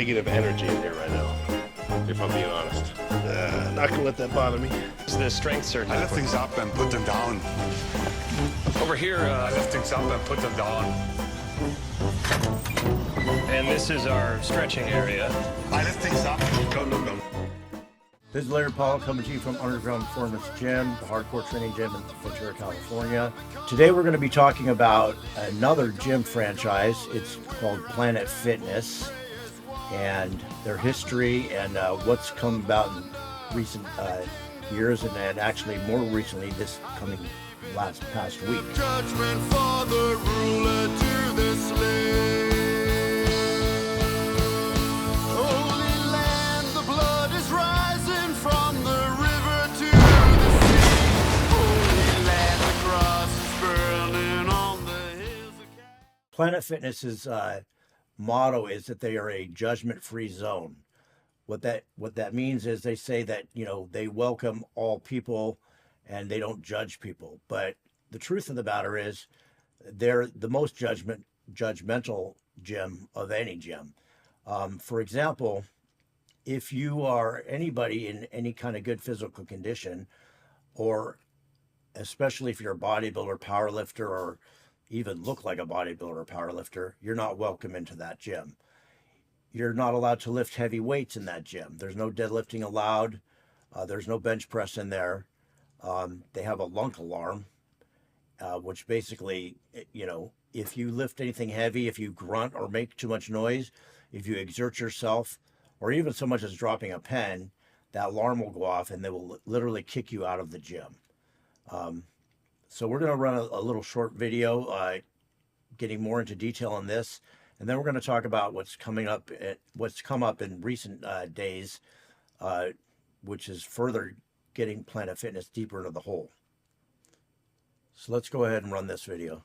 negative energy in here right now, if I'm being honest. Not gonna let that bother me. It's the strength surgeon. I lift things up and put them down. Over here, I lift things up and put them down. and this is our stretching area. I lift things up. Go. This is Larry Pollock coming to you from Underground Performance Gym, the hardcore training gym in Ventura, California. Today we're going to be talking about another gym franchise. It's called Planet Fitness, and their history and what's come about in recent years, and actually more recently this coming past week. Judgment for the ruler to the slave. Holy land, the blood is rising from the river to the sea. Holy land, the cross is burning on the hills of Planet Fitness's motto is that they are a judgment-free zone. What that means is they say that, you know, they welcome all people and they don't judge people. But the truth of the matter is they're the most judgmental gym of any gym. For example, if you are anybody in any kind of good physical condition, or especially if you're a bodybuilder, powerlifter, or even look like a bodybuilder or powerlifter, you're not welcome into that gym. You're not allowed to lift heavy weights in that gym. There's no deadlifting allowed. There's no bench press in there. They have a lunk alarm, which basically, you know, if you lift anything heavy, if you grunt or make too much noise, if you exert yourself, or even so much as dropping a pen, that alarm will go off and they will literally kick you out of the gym. So we're going to run a little short video getting more into detail on this, and then we're going to talk about what's come up in recent days, which is further getting Planet Fitness deeper into the hole. So let's go ahead and run this video.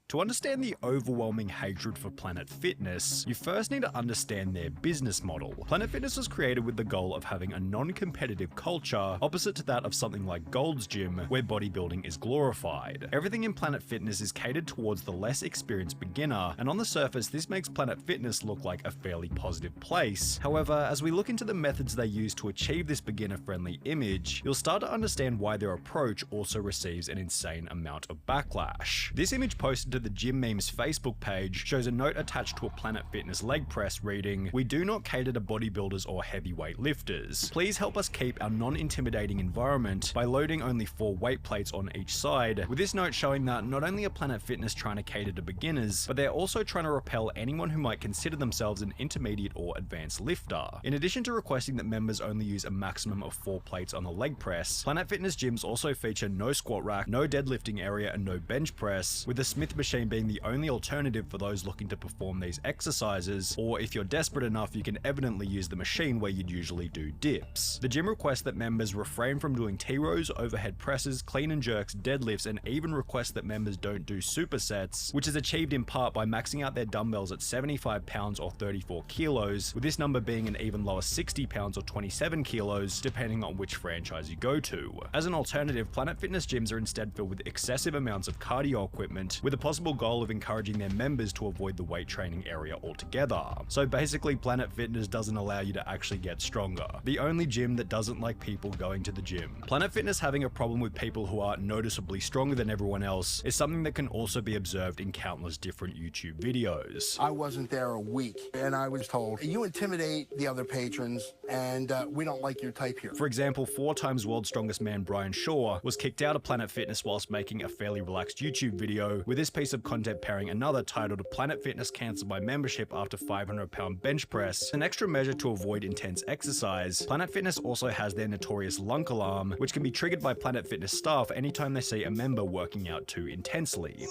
To understand the overwhelming hatred for Planet Fitness, you first need to understand their business model. Planet Fitness was created with the goal of having a non-competitive culture, opposite to that of something like Gold's Gym, where bodybuilding is glorified. Everything in Planet Fitness is catered towards the less experienced beginner, and on the surface this makes Planet Fitness look like a fairly positive place. However, as we look into the methods they use to achieve this beginner-friendly image, you'll start to understand why their approach also receives an insane amount of backlash. This image posted to the Gym Memes Facebook page shows a note attached to a Planet Fitness leg press reading, "We do not cater to bodybuilders or heavyweight lifters. Please help us keep our non-intimidating environment by loading only 4 weight plates on each side," with this note showing that not only are Planet Fitness trying to cater to beginners, but they're also trying to repel anyone who might consider themselves an intermediate or advanced lifter. In addition to requesting that members only use a maximum of 4 plates on the leg press, Planet Fitness gyms also feature no squat rack, no deadlifting area, and no bench press, with the Smith machine being the only alternative for those looking to perform these exercises, or if you're desperate enough you can evidently use the machine where you'd usually do dips. The gym requests that members refrain from doing T-rows, overhead presses, clean and jerks, deadlifts, and even requests that members don't do supersets, which is achieved in part by maxing out their dumbbells at 75 pounds or 34 kilos, with this number being an even lower 60 pounds or 27 kilos, depending on which franchise you go to. As an alternative, Planet Fitness gyms are instead filled with excessive amounts of cardio equipment, with a possible goal of encouraging their members to avoid the weight training area altogether. So basically, Planet Fitness doesn't allow you to actually get stronger. The only gym that doesn't like people going to the gym. Planet Fitness having a problem with people who are noticeably stronger than everyone else is something that can also be observed in countless different YouTube videos. I wasn't there a week, and I was told, "You intimidate the other patrons, and we don't like your type here." For example, 4 times world's strongest man Brian Shaw was kicked out of Planet Fitness whilst making a fairly relaxed YouTube video, with this piece of content pairing another titled "Planet Fitness cancelled my membership after 500-pound bench press." An extra measure to avoid intense exercise, Planet Fitness also has their notorious lunk alarm, which can be triggered by Planet Fitness staff anytime they see a member working out too intensely.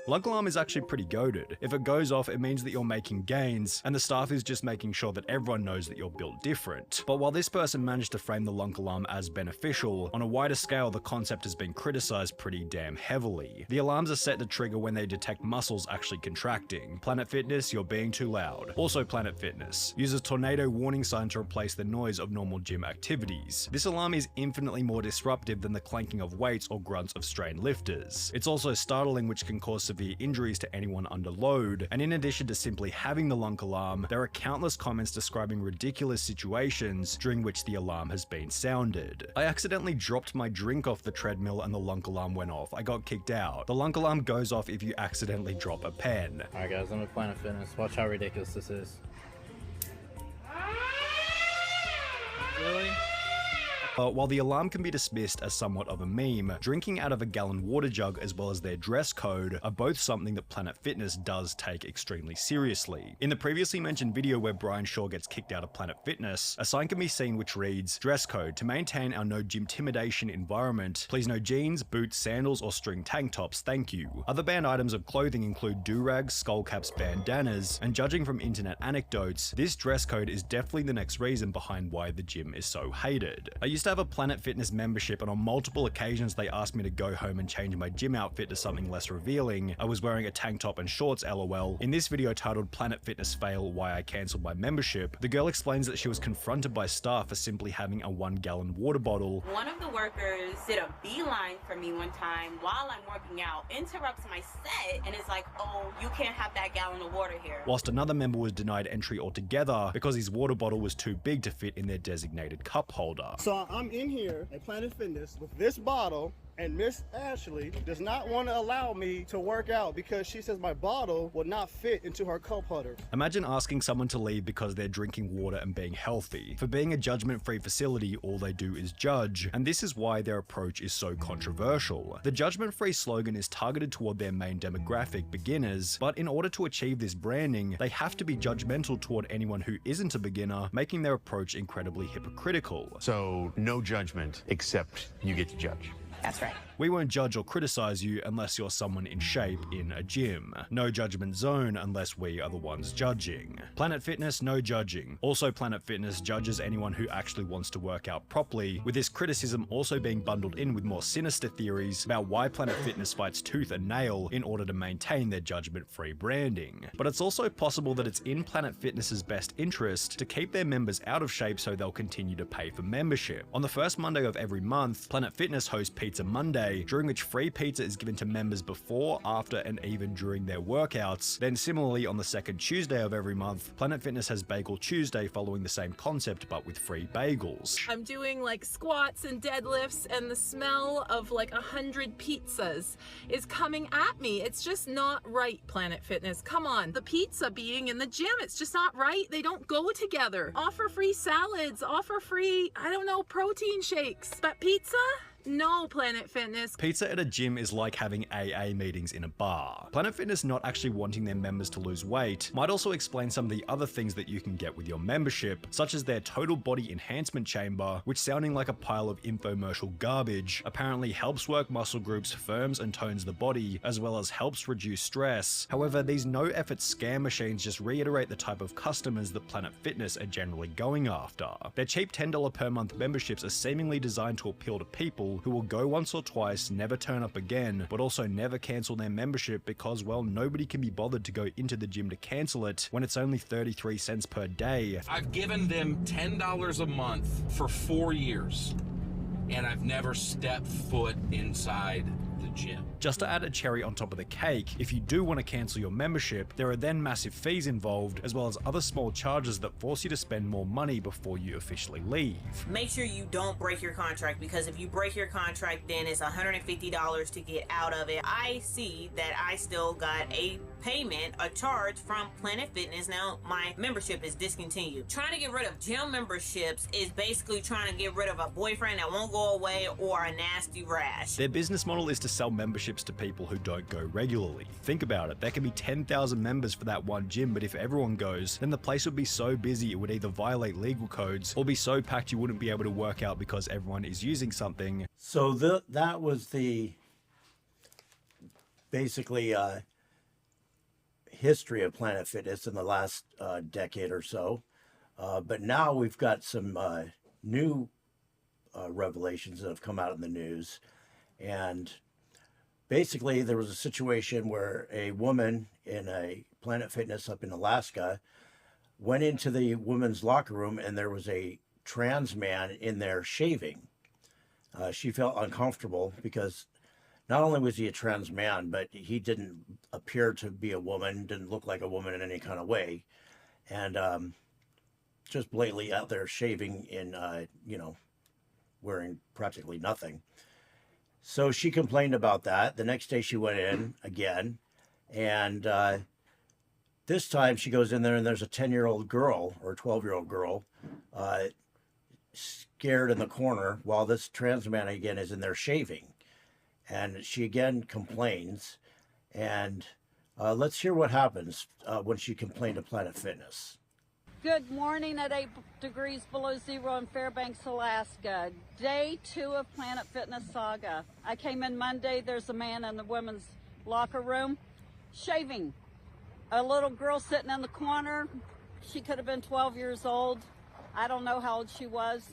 Lunk alarm is actually pretty goated. If it goes off, it means that you're making gains, and the staff is just making sure that everyone knows that you're built different. But while this person managed to frame the lunk alarm as beneficial, on a wider scale the concept has been criticized pretty damn heavily. The alarms are set to trigger when they detect muscles actually contracting. Planet Fitness, you're being too loud. Also Planet Fitness uses tornado warning sign to replace the noise of normal gym activities. This alarm is infinitely more disruptive than the clanking of weights or grunts of strained lifters. It's also startling, which can cause severe severe injuries to anyone under load, and in addition to simply having the lunk alarm, there are countless comments describing ridiculous situations during which the alarm has been sounded. I accidentally dropped my drink off the treadmill and the lunk alarm went off. I got kicked out. The lunk alarm goes off if you accidentally drop a pen. Alright guys, I'm at Planet Fitness. Watch how ridiculous this is. Really? While the alarm can be dismissed as somewhat of a meme, drinking out of a gallon water jug as well as their dress code are both something that Planet Fitness does take extremely seriously. In the previously mentioned video where Brian Shaw gets kicked out of Planet Fitness, a sign can be seen which reads, "Dress code. To maintain our no gym-timidation environment, please no jeans, boots, sandals, or string tank tops, thank you." Other banned items of clothing include do-rags, skull caps, bandanas, and judging from internet anecdotes, this dress code is definitely the next reason behind why the gym is so hated. I used to have a Planet Fitness membership, and on multiple occasions they asked me to go home and change my gym outfit to something less revealing. I was wearing a tank top and shorts, lol. In this video titled Planet Fitness Fail Why I Cancelled My Membership, the girl explains that she was confronted by staff for simply having a 1-gallon water bottle. One of the workers did a beeline for me one time while I'm working out, interrupts my set, and is like, "Oh, you can't have that gallon of water here." Whilst another member was denied entry altogether because his water bottle was too big to fit in their designated cup holder. So I'm in here at Planet Fitness with this bottle, and Miss Ashley does not want to allow me to work out because she says my bottle will not fit into her cup holder. Imagine asking someone to leave because they're drinking water and being healthy. For being a judgment-free facility, all they do is judge, and this is why their approach is so controversial. The judgment-free slogan is targeted toward their main demographic, beginners, but in order to achieve this branding, they have to be judgmental toward anyone who isn't a beginner, making their approach incredibly hypocritical. So no judgment, except you get to judge. That's right. We won't judge or criticize you unless you're someone in shape in a gym. No judgment zone unless we are the ones judging. Planet Fitness, no judging. Also, Planet Fitness judges anyone who actually wants to work out properly, with this criticism also being bundled in with more sinister theories about why Planet Fitness fights tooth and nail in order to maintain their judgment-free branding. But it's also possible that it's in Planet Fitness's best interest to keep their members out of shape so they'll continue to pay for membership. On the first Monday of every month, Planet Fitness hosts Pizza Monday, during which free pizza is given to members before, after, and even during their workouts. Then similarly, on the second Tuesday of every month, Planet Fitness has Bagel Tuesday, following the same concept but with free bagels. I'm doing like squats and deadlifts, and the smell of like 100 pizzas is coming at me. It's just not right, Planet Fitness. Come on. The pizza being in the gym, it's just not right. They don't go together. Offer free salads, offer free, I don't know, protein shakes. But pizza? No, Planet Fitness. Pizza at a gym is like having AA meetings in a bar. Planet Fitness not actually wanting their members to lose weight might also explain some of the other things that you can get with your membership, such as their total body enhancement chamber, which, sounding like a pile of infomercial garbage, apparently helps work muscle groups, firms and tones the body, as well as helps reduce stress. However, these no-effort scam machines just reiterate the type of customers that Planet Fitness are generally going after. Their cheap $10 per month memberships are seemingly designed to appeal to people who will go once or twice, never turn up again, but also never cancel their membership because, well, nobody can be bothered to go into the gym to cancel it when it's only 33 cents per day. I've given them $10 a month for 4 years, and I've never stepped foot inside the gym. Just to add a cherry on top of the cake, if you do want to cancel your membership, there are then massive fees involved, as well as other small charges that force you to spend more money before you officially leave. Make sure you don't break your contract, because if you break your contract, then it's $150 to get out of it. I see that I still got a payment, a charge from Planet Fitness. Now my membership is discontinued. Trying to get rid of gym memberships is basically trying to get rid of a boyfriend that won't go away or a nasty rash. Their business model is to sell memberships to people who don't go regularly. Think about it, there can be 10,000 members for that one gym, but if everyone goes, then the place would be so busy it would either violate legal codes or be so packed you wouldn't be able to work out because everyone is using something. So that was the basically history of Planet Fitness in the last decade or so. But now we've got some new revelations that have come out in the news. And basically, there was a situation where a woman in a Planet Fitness up in Alaska went into the women's locker room, and there was a trans man in there shaving. She felt uncomfortable because not only was he a trans man, but he didn't appear to be a woman, didn't look like a woman in any kind of way. And just blatantly out there shaving in, wearing practically nothing. So she complained about that. The next day she went in again. And this time she goes in there and there's a 10-year-old girl or a 12-year-old girl scared in the corner while this trans man again is in there shaving. And she again complains. And let's hear what happens when she complained to Planet Fitness. Good morning at 8 degrees below zero in Fairbanks, Alaska. Day 2 of Planet Fitness saga. I came in Monday. There's a man in the women's locker room shaving. A little girl sitting in the corner. She could have been 12 years old. I don't know how old she was.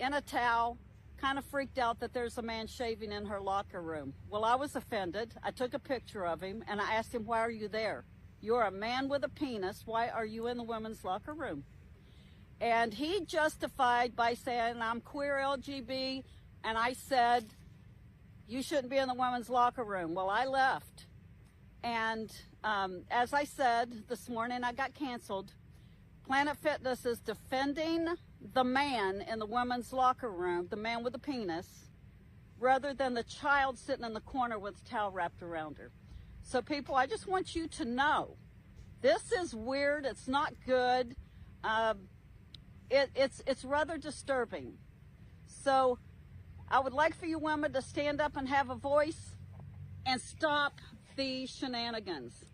In a towel. Kind of freaked out that there's a man shaving in her locker room. Well, I was offended. I took a picture of him and I asked him, why are you there? You're a man with a penis. Why are you in the women's locker room? And he justified by saying, I'm queer LGB. And I said, you shouldn't be in the women's locker room. Well, I left. And as I said this morning, I got canceled. Planet Fitness is defending the man in the women's locker room, the man with the penis, rather than the child sitting in the corner with a towel wrapped around her. So people, I just want you to know, this is weird. It's not good. It's rather disturbing. So I would like for you women to stand up and have a voice and stop the shenanigans.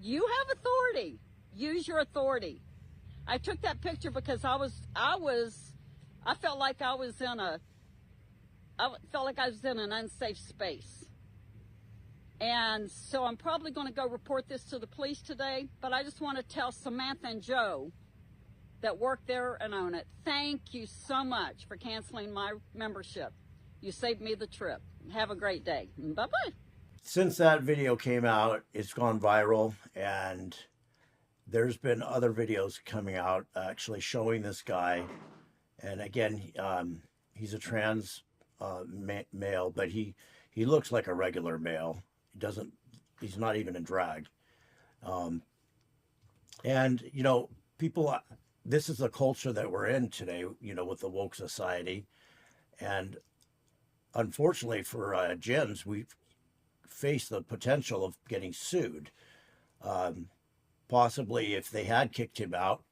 You have authority. Use your authority. I took that picture because I felt like I was in an unsafe space. And so I'm probably going to go report this to the police today, but I just want to tell Samantha and Joe that work there and own it, thank you so much for canceling my membership. You saved me the trip. Have a great day. Bye-bye. Since that video came out, it's gone viral, and there's been other videos coming out actually showing this guy. And again, he's a trans male, but he looks like a regular male. He's not even in drag. And, people, this is the culture that we're in today, with the woke society. And unfortunately for gyms, we face the potential of getting sued. Possibly if they had kicked him out,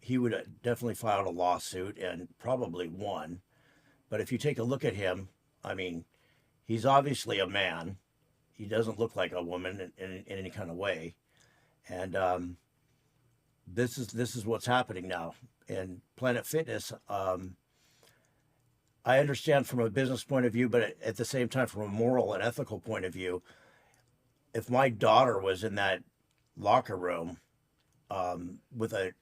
he would have definitely filed a lawsuit and probably won. But if you take a look at him, he's obviously a man. He doesn't look like a woman in any kind of way. And this is what's happening now. And Planet Fitness, I understand from a business point of view, but at the same time, from a moral and ethical point of view, if my daughter was in that locker room with an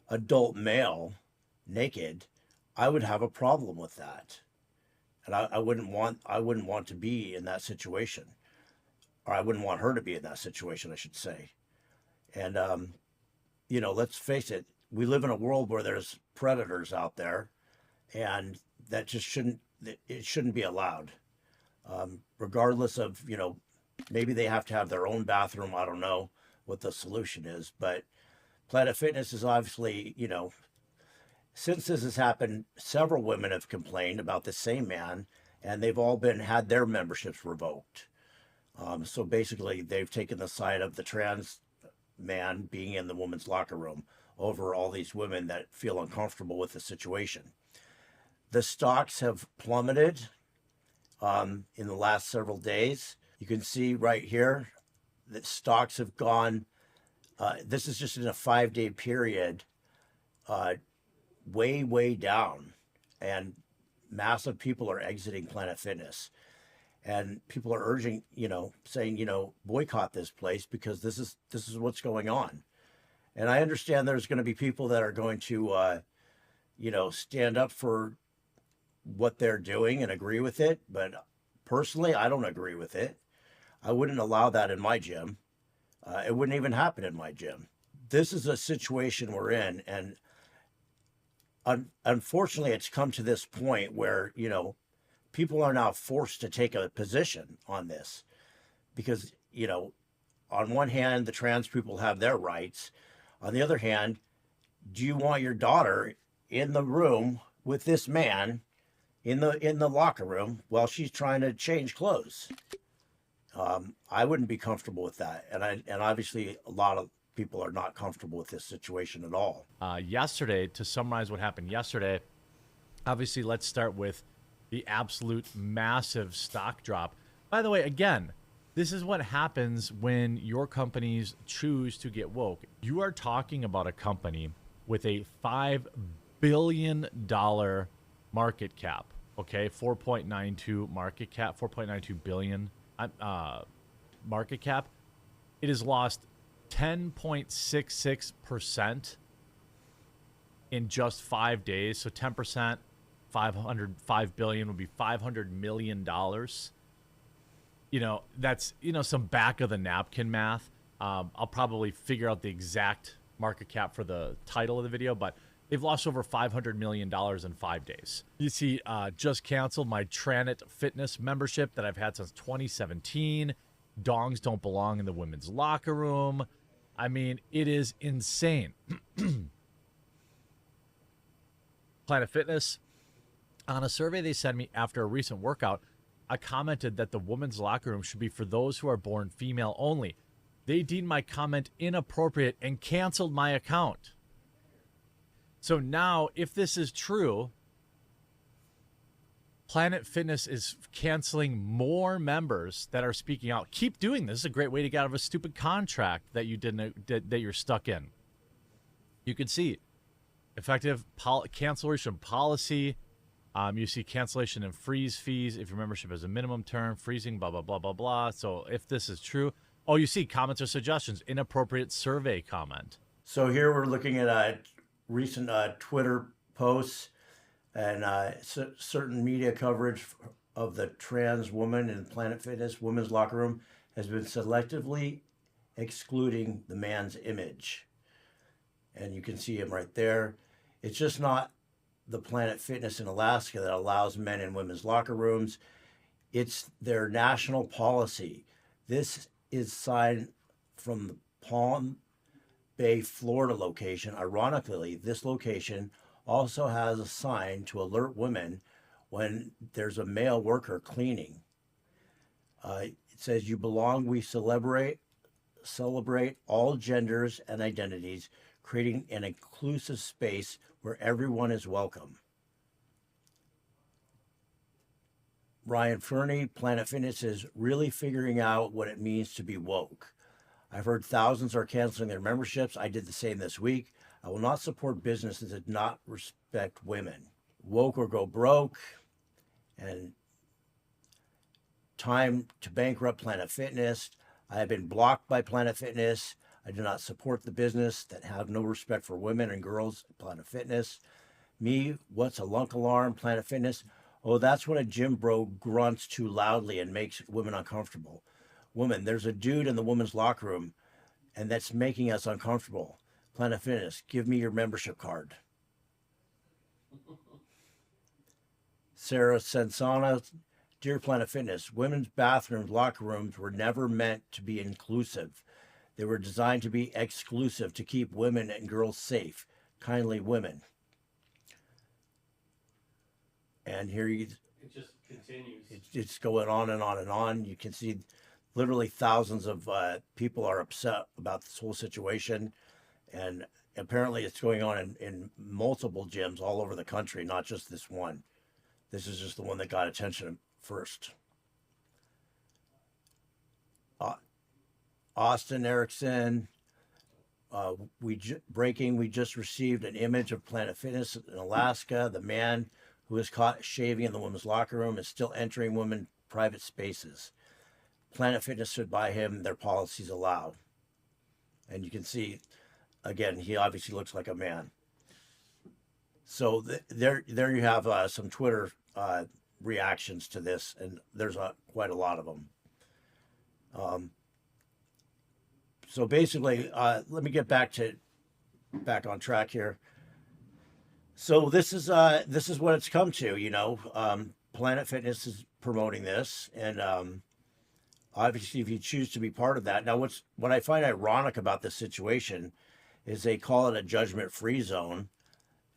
adult male naked, I would have a problem with that. And I wouldn't want to be in that situation. Or I wouldn't want her to be in that situation, I should say. And, let's face it, we live in a world where there's predators out there, and that just shouldn't be allowed. Regardless of, maybe they have to have their own bathroom. I don't know what the solution is, but Planet Fitness is obviously, since this has happened, several women have complained about the same man, and they've all had their memberships revoked. So basically, they've taken the side of the trans man being in the woman's locker room over all these women that feel uncomfortable with the situation. The stocks have plummeted in the last several days. You can see right here that stocks have gone, this is just in a 5-day period, way, way down. And massive people are exiting Planet Fitness. And people are urging, saying, boycott this place because this is what's going on. And I understand there's going to be people that are going to, stand up for what they're doing and agree with it. But personally, I don't agree with it. I wouldn't allow that in my gym. It wouldn't even happen in my gym. This is a situation we're in. And unfortunately, it's come to this point where, people are now forced to take a position on this because, you know, on one hand, the trans people have their rights. On the other hand, do you want your daughter in the room with this man in the locker room while she's trying to change clothes? I wouldn't be comfortable with that. And obviously a lot of people are not comfortable with this situation at all. Yesterday, to summarize what happened yesterday, obviously let's start with the absolute massive stock drop. By the way, again, this is what happens when your companies choose to get woke. You are talking about a company with a $5 billion market cap, okay? 4.92 market cap, 4.92 billion market cap. It has lost 10.66% in just 5 days. So 10%, 5 billion would be $500 million. You know, that's, you know, some back of the napkin math. I'll probably figure out the exact market cap for the title of the video, but they've lost over $500 million in 5 days. You see, just canceled my Planet Fitness membership that I've had since 2017. Dongs don't belong in the women's locker room. I mean, it is insane. Planet Fitness, on a survey they sent me after a recent workout, I commented that the women's locker room should be for those who are born female only. They deemed my comment inappropriate and canceled my account. So now, if this is true, Planet Fitness is canceling more members that are speaking out. Keep doing this. This is a great way to get out of a stupid contract that you that you're stuck in. You can see effective cancellation policy. You see cancellation and freeze fees if your membership has a minimum term, freezing, blah, blah, blah, blah, blah. So if this is true, oh, you see comments or suggestions, inappropriate survey comment. So here we're looking at recent Twitter posts and certain media coverage of the trans woman in Planet Fitness women's locker room has been selectively excluding the man's image. And you can see him right there. It's just not the Planet Fitness in Alaska that allows men in women's locker rooms. It's their national policy. This is signed from the Palm Bay, Florida location. Ironically, this location also has a sign to alert women when there's a male worker cleaning. It says, "You belong. We celebrate all genders and identities, creating an inclusive space where everyone is welcome." Ryan Fernie, Planet Fitness is really figuring out what it means to be woke. I've heard thousands are canceling their memberships. I did the same this week. I will not support businesses that do not respect women. Woke or go broke. And time to bankrupt Planet Fitness. I have been blocked by Planet Fitness. I do not support the business that have no respect for women and girls at Planet Fitness. Me, what's a lunk alarm, Planet Fitness? Oh, that's when a gym bro grunts too loudly and makes women uncomfortable. Woman, there's a dude in the women's locker room, and that's making us uncomfortable. Planet Fitness, give me your membership card. Sarah Sensana, dear Planet Fitness, women's bathrooms, locker rooms were never meant to be inclusive. They were designed to be exclusive to keep women and girls safe. Kindly, women. And here it just continues. It's going on and on and on. You can see literally thousands of people are upset about this whole situation. And apparently it's going on in multiple gyms all over the country, not just this one. This is just the one that got attention first. Austin Erickson, we just received an image of Planet Fitness in Alaska. The man who was caught shaving in the women's locker room is still entering women's private spaces. Planet Fitness stood by him. Their policies allow. And you can see, again, he obviously looks like a man. So there you have some Twitter reactions to this, and there's quite a lot of them. So basically, let me get back on track here. So this is what it's come to, you know. Planet Fitness is promoting this, and obviously, if you choose to be part of that. Now, what I find ironic about this situation is they call it a judgment-free zone,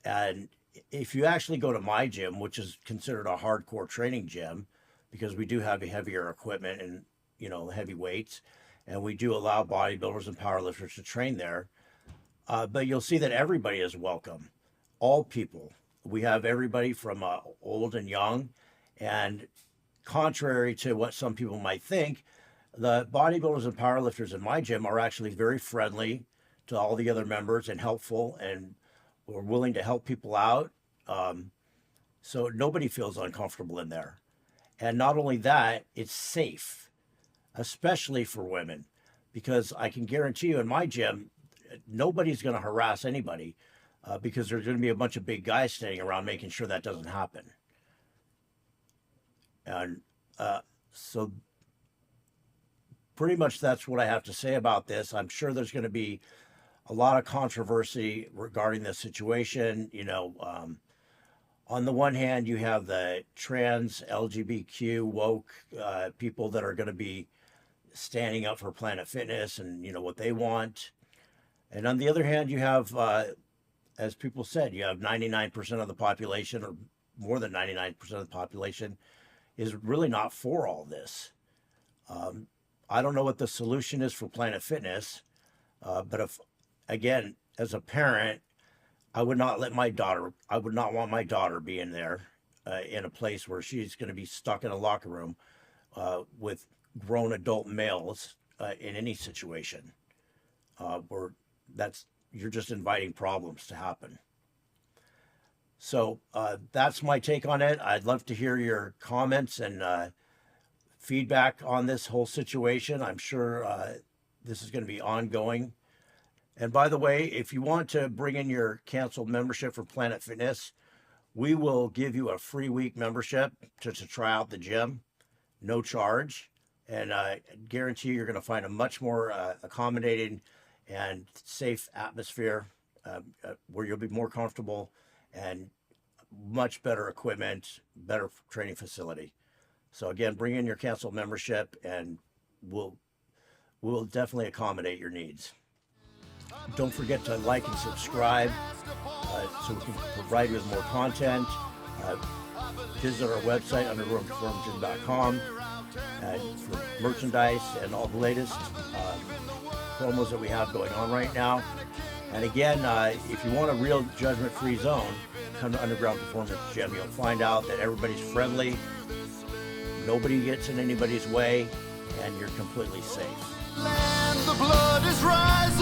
and if you actually go to my gym, which is considered a hardcore training gym, because we do have heavier equipment and, you know, heavy weights, and we do allow bodybuilders and powerlifters to train there. But you'll see that everybody is welcome, all people. We have everybody from old and young, and contrary to what some people might think, the bodybuilders and powerlifters in my gym are actually very friendly to all the other members and helpful, and we're willing to help people out. So nobody feels uncomfortable in there. And not only that, it's safe, especially for women, because I can guarantee you in my gym, nobody's going to harass anybody because there's going to be a bunch of big guys standing around making sure that doesn't happen. And so pretty much that's what I have to say about this. I'm sure there's going to be a lot of controversy regarding this situation. You know, on the one hand, you have the trans, LGBTQ, woke people that are going to be standing up for Planet Fitness and, you know, what they want. And on the other hand, you have, as people said, you have 99% of the population, or more than 99% of the population, is really not for all this. I don't know what the solution is for Planet Fitness, but if, again, as a parent, I would not want my daughter being there in a place where she's going to be stuck in a locker room with grown adult males in any situation where you're just inviting problems to happen. So that's my take on it. I'd love to hear your comments and feedback on this whole situation. I'm sure this is going to be ongoing. And by the way, if you want to bring in your canceled membership for Planet Fitness, we will give you a free week membership to try out the gym, no charge. And I guarantee you're going to find a much more accommodating and safe atmosphere where you'll be more comfortable and much better equipment, better training facility. So again, bring in your canceled membership and we'll definitely accommodate your needs. Don't forget to like and subscribe so we can provide you with more content. Visit our website, undergroundperformance.com, for merchandise and all the latest promos that we have going on right now. And again, if you want a real judgment-free zone, come to Underground Performance Gym. You'll find out that everybody's friendly, nobody gets in anybody's way, and you're completely safe. Land, the blood is rising.